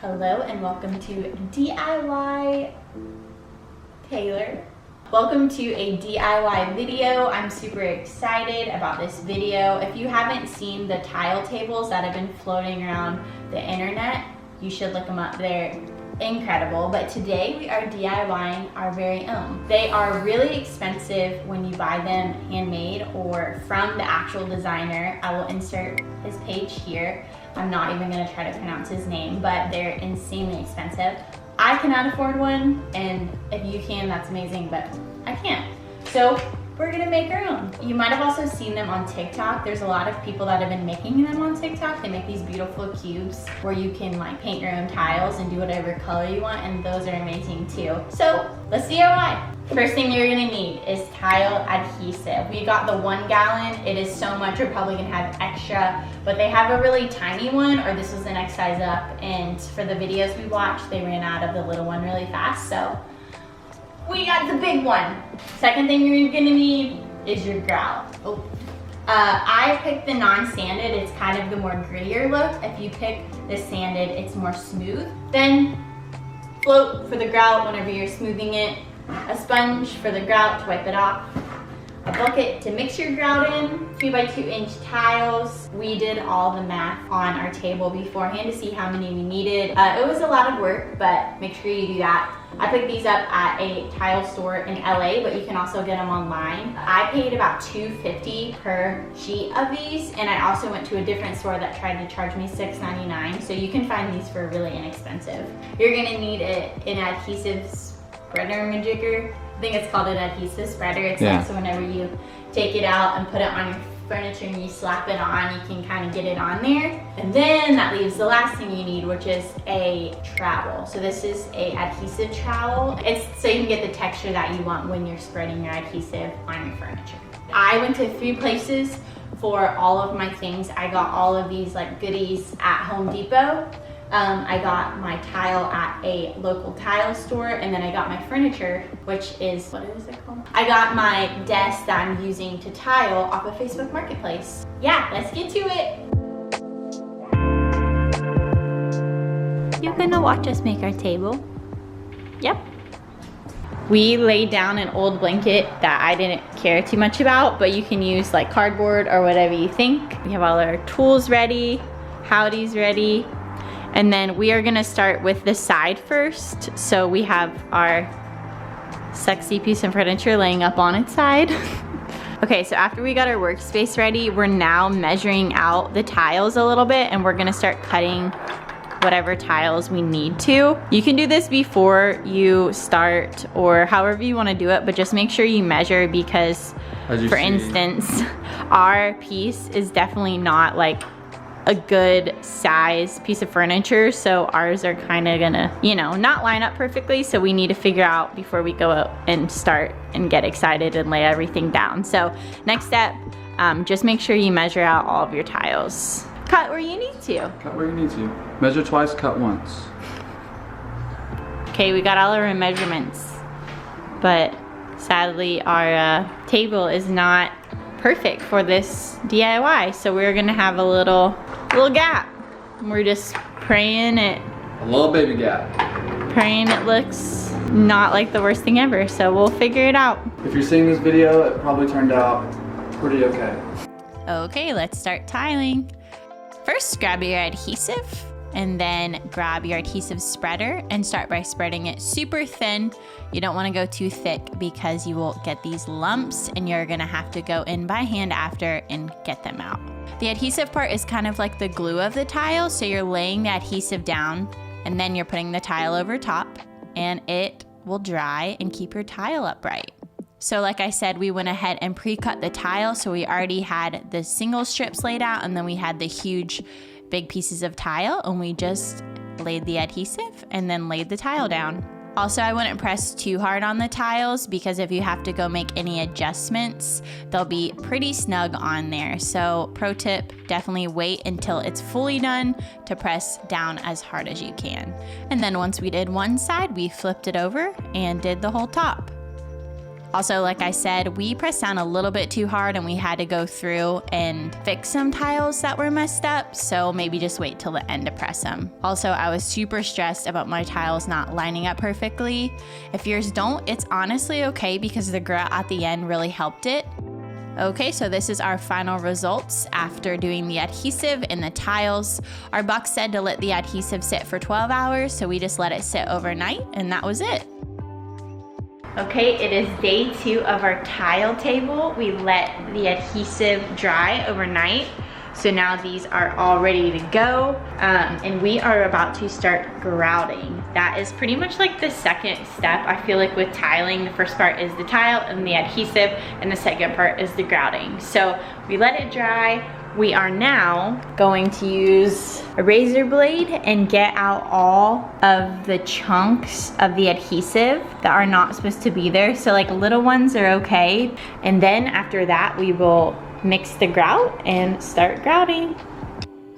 Hello and welcome to DIY Taylor. Welcome to a DIY video. I'm super excited about this video. If you haven't seen the tile tables that have been floating around the internet, you should look them up. They're incredible, but today we are DIYing our very own. They are really expensive when you buy them handmade or from the actual designer. I will insert his page here. I'm not even gonna try to pronounce his name, but they're insanely expensive. I cannot afford one, and if you can, that's amazing, but I can't. So we're gonna make our own. You might have also seen them on TikTok. There's a lot of people that have been making them on TikTok. They make these beautiful cubes where you can like paint your own tiles and do whatever color you want, and those are amazing too. So let's DIY. First thing you're gonna need is tile adhesive. We got the 1 gallon. It is so much, we're probably gonna have extra, but they have a really tiny one, or this was the next size up, and for the videos we watched, they ran out of the little one really fast, so we got the big one. Second thing you're gonna need is your grout. I picked the non-sanded. It's kind of the more grittier look. If you pick the sanded, it's more smooth. Then float for the grout whenever you're smoothing it. A sponge for the grout to wipe it off. A bucket to mix your grout in, 2 by 2 inch tiles. We did all the math on our table beforehand to see how many we needed. It was a lot of work, but make sure you do that. I picked these up at a tile store in LA, but you can also get them online. I paid about $2.50 per sheet of these, and I also went to a different store that tried to charge me $6.99, so you can find these for really inexpensive. You're gonna need an adhesive spreader majigger. I think it's called an adhesive spreader. It's like, so whenever you take it out and put it on your furniture and you slap it on, you can kind of get it on there. And then that leaves the last thing you need, which is a trowel. So this is a adhesive trowel. It's so you can get the texture that you want when you're spreading your adhesive on your furniture. I went to 3 places for all of my things. I got all of these like goodies at Home Depot. I got my tile at a local tile store, and then I got my furniture, which is, what is it called? I got my desk that I'm using to tile off of Facebook Marketplace. Yeah, let's get to it. You're gonna watch us make our table? Yep. We laid down an old blanket that I didn't care too much about, but you can use like cardboard or whatever you think. We have all our tools ready, howdies ready. And then we are gonna start with the side first. So we have our sexy piece of furniture laying up on its side. Okay, so after we got our workspace ready, we're now measuring out the tiles a little bit, and we're gonna start cutting whatever tiles we need to. You can do this before you start or however you wanna do it, but just make sure you measure, because for instance, our piece is definitely not like a good size piece of furniture, so ours are kind of gonna, you know, not line up perfectly, so we need to figure out before we go out and start and get excited and lay everything down. So next step, just make sure you measure out all of your tiles. Cut where you need to. Cut where you need to. Measure twice, cut once. Okay, we got all our measurements, but sadly our table is not perfect for this DIY, so we're gonna have a little gap. We're just praying it. A little baby gap. Praying it looks not like the worst thing ever, so we'll figure it out. If you're seeing this video, it probably turned out pretty okay. Okay, let's start tiling. First, grab your adhesive, and then grab your adhesive spreader and start by spreading it super thin. You don't want to go too thick because you will get these lumps, and you're gonna have to go in by hand after and get them out. The adhesive part is kind of like the glue of the tile, so you're laying the adhesive down and then you're putting the tile over top, and it will dry and keep your tile upright. So like I said, we went ahead and pre-cut the tile, so we already had the single strips laid out, and then we had the huge big pieces of tile, and we just laid the adhesive and then laid the tile down. Also, I wouldn't press too hard on the tiles, because if you have to go make any adjustments, they'll be pretty snug on there. So pro tip, definitely wait until it's fully done to press down as hard as you can. And then once we did one side, we flipped it over and did the whole top. Also, like I said, we pressed down a little bit too hard and we had to go through and fix some tiles that were messed up, so maybe just wait till the end to press them. Also, I was super stressed about my tiles not lining up perfectly. If yours don't, it's honestly okay because the grout at the end really helped it. Okay, so this is our final results after doing the adhesive and the tiles. Our box said to let the adhesive sit for 12 hours, so we just let it sit overnight, and that was it. Okay, it is day 2 of our tile table. We let the adhesive dry overnight. So now these are all ready to go. And we are about to start grouting. That is pretty much like the second step. I feel like with tiling, the first part is the tile and the adhesive, and the second part is the grouting. So we let it dry. We are now going to use a razor blade and get out all of the chunks of the adhesive that are not supposed to be there. So like little ones are okay. And then after that, we will mix the grout and start grouting.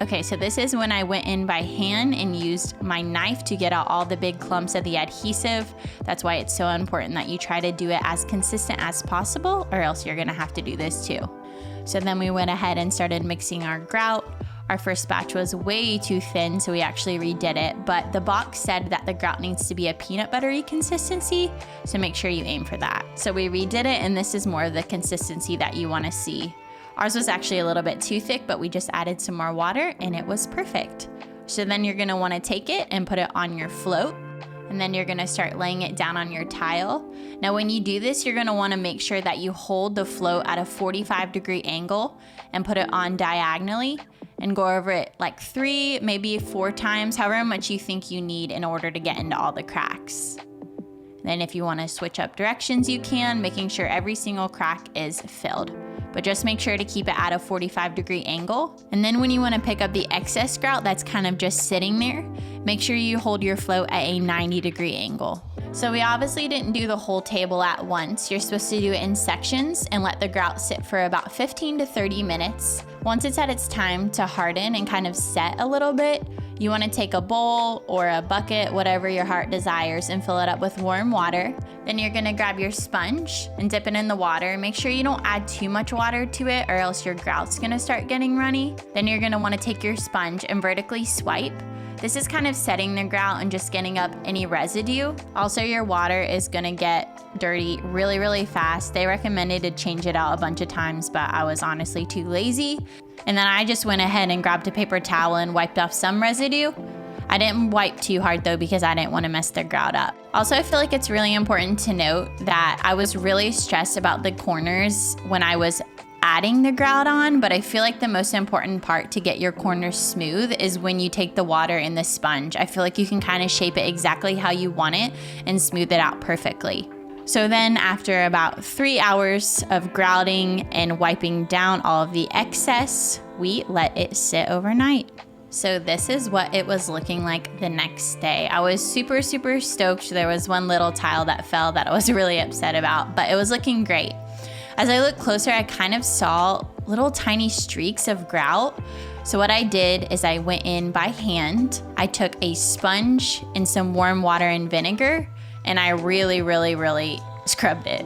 Okay, so this is when I went in by hand and used my knife to get out all the big clumps of the adhesive. That's why it's so important that you try to do it as consistent as possible, or else you're gonna have to do this too. So then we went ahead and started mixing our grout. Our first batch was way too thin, so we actually redid it, but the box said that the grout needs to be a peanut buttery consistency, so make sure you aim for that. So we redid it, and this is more of the consistency that you wanna see. Ours was actually a little bit too thick, but we just added some more water and it was perfect. So then you're gonna wanna take it and put it on your float, and then you're gonna start laying it down on your tile. Now when you do this, you're gonna wanna make sure that you hold the float at a 45-degree angle and put it on diagonally and go over it like 3, maybe 4 times, however much you think you need in order to get into all the cracks. Then if you wanna switch up directions, you can, making sure every single crack is filled. But just make sure to keep it at a 45-degree angle. And then when you wanna pick up the excess grout that's kind of just sitting there, make sure you hold your float at a 90-degree angle. So we obviously didn't do the whole table at once. You're supposed to do it in sections and let the grout sit for about 15 to 30 minutes. Once it's at its time to harden and kind of set a little bit, you want to take a bowl or a bucket, whatever your heart desires, and fill it up with warm water. Then you're gonna grab your sponge and dip it in the water. Make sure you don't add too much water to it or else your grout's gonna start getting runny. Then you're gonna want to take your sponge and vertically swipe. This is kind of setting the grout and just getting up any residue. Also, your water is gonna get dirty really, really fast. They recommended to change it out a bunch of times, but I was honestly too lazy. And then I just went ahead and grabbed a paper towel and wiped off some residue. I didn't wipe too hard though because I didn't want to mess the grout up. Also, I feel like it's really important to note that I was really stressed about the corners when I was adding the grout on, but I feel like the most important part to get your corners smooth is when you take the water in the sponge. I feel like you can kind of shape it exactly how you want it and smooth it out perfectly. So then after about 3 hours of grouting and wiping down all of the excess, we let it sit overnight. So this is what it was looking like the next day. I was super, super stoked. There was one little tile that fell that I was really upset about, but it was looking great. As I looked closer, I kind of saw little tiny streaks of grout. So what I did is I went in by hand. I took a sponge and some warm water and vinegar, and I really, really, really scrubbed it.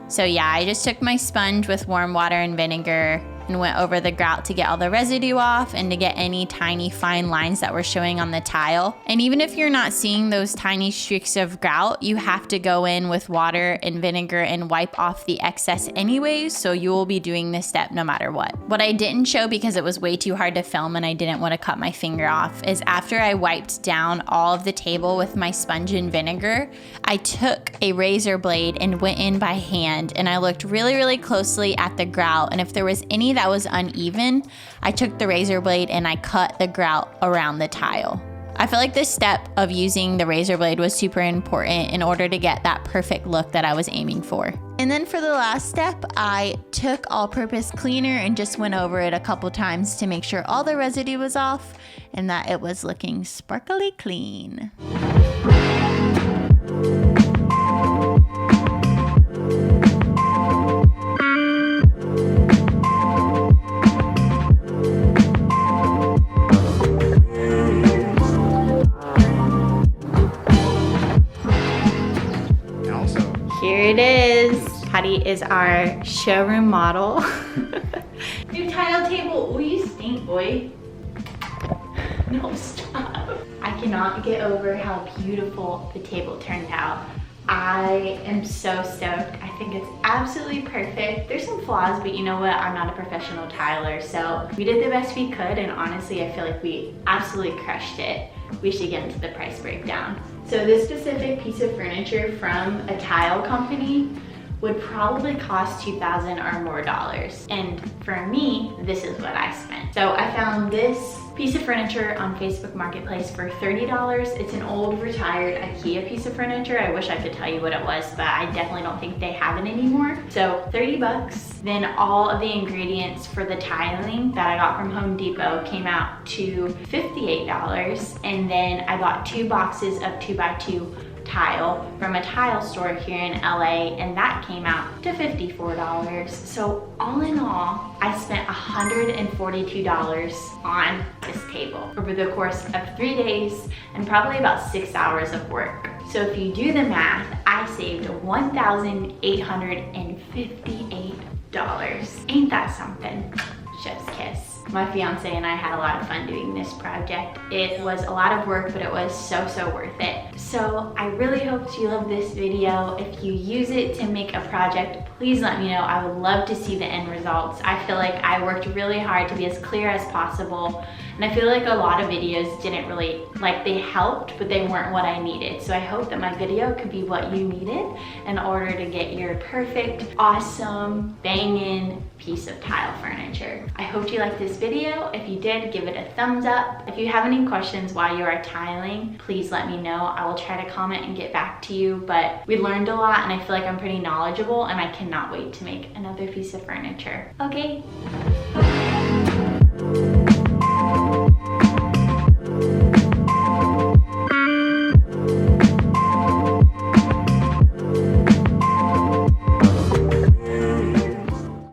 So yeah, I just took my sponge with warm water and vinegar and went over the grout to get all the residue off and to get any tiny fine lines that were showing on the tile. And even if you're not seeing those tiny streaks of grout, you have to go in with water and vinegar and wipe off the excess anyways, so you will be doing this step no matter what. What I didn't show because it was way too hard to film and I didn't want to cut my finger off is after I wiped down all of the table with my sponge and vinegar, I took a razor blade and went in by hand and I looked really, really closely at the grout, and if there was any that was uneven, I took the razor blade and I cut the grout around the tile. I feel like this step of using the razor blade was super important in order to get that perfect look that I was aiming for. And then for the last step, I took all-purpose cleaner and just went over it a couple times to make sure all the residue was off and that it was looking sparkly clean. Here it is. Patty is our showroom model. New tile table. Oh, you stink, boy. No, stop. I cannot get over how beautiful the table turned out. I am so stoked. I think it's absolutely perfect. There's some flaws, but you know what? I'm not a professional tiler, so we did the best we could, and honestly, I feel like we absolutely crushed it. We should get into the price breakdown. So this specific piece of furniture from a tile company would probably cost $2,000 or more. And for me, this is what I spent. So I found this piece of furniture on Facebook Marketplace for $30. It's an old retired IKEA piece of furniture. I wish I could tell you what it was, but I definitely don't think they have it anymore. So 30 bucks. Then all of the ingredients for the tiling that I got from Home Depot came out to $58. And then I bought 2 boxes of 2x2 tile from a tile store here in LA, and that came out to $54. So all in all, I spent $142 on this table over the course of 3 days and probably about 6 hours of work. So if you do the math, I saved $1,858. Ain't that something? Chef's kiss. My fiance and I had a lot of fun doing this project. It was a lot of work, but it was so worth it. So I really hope you love this video. If you use it to make a project, please let me know. I would love to see the end results. I feel like I worked really hard to be as clear as possible. And I feel like a lot of videos didn't really, like they helped, but they weren't what I needed. So I hope that my video could be what you needed in order to get your perfect, awesome, banging piece of tile furniture. I hope you liked this video. If you did, give it a thumbs up. If you have any questions while you are tiling, please let me know. I will try to comment and get back to you, but we learned a lot and I feel like I'm pretty knowledgeable and I cannot wait to make another piece of furniture. Okay,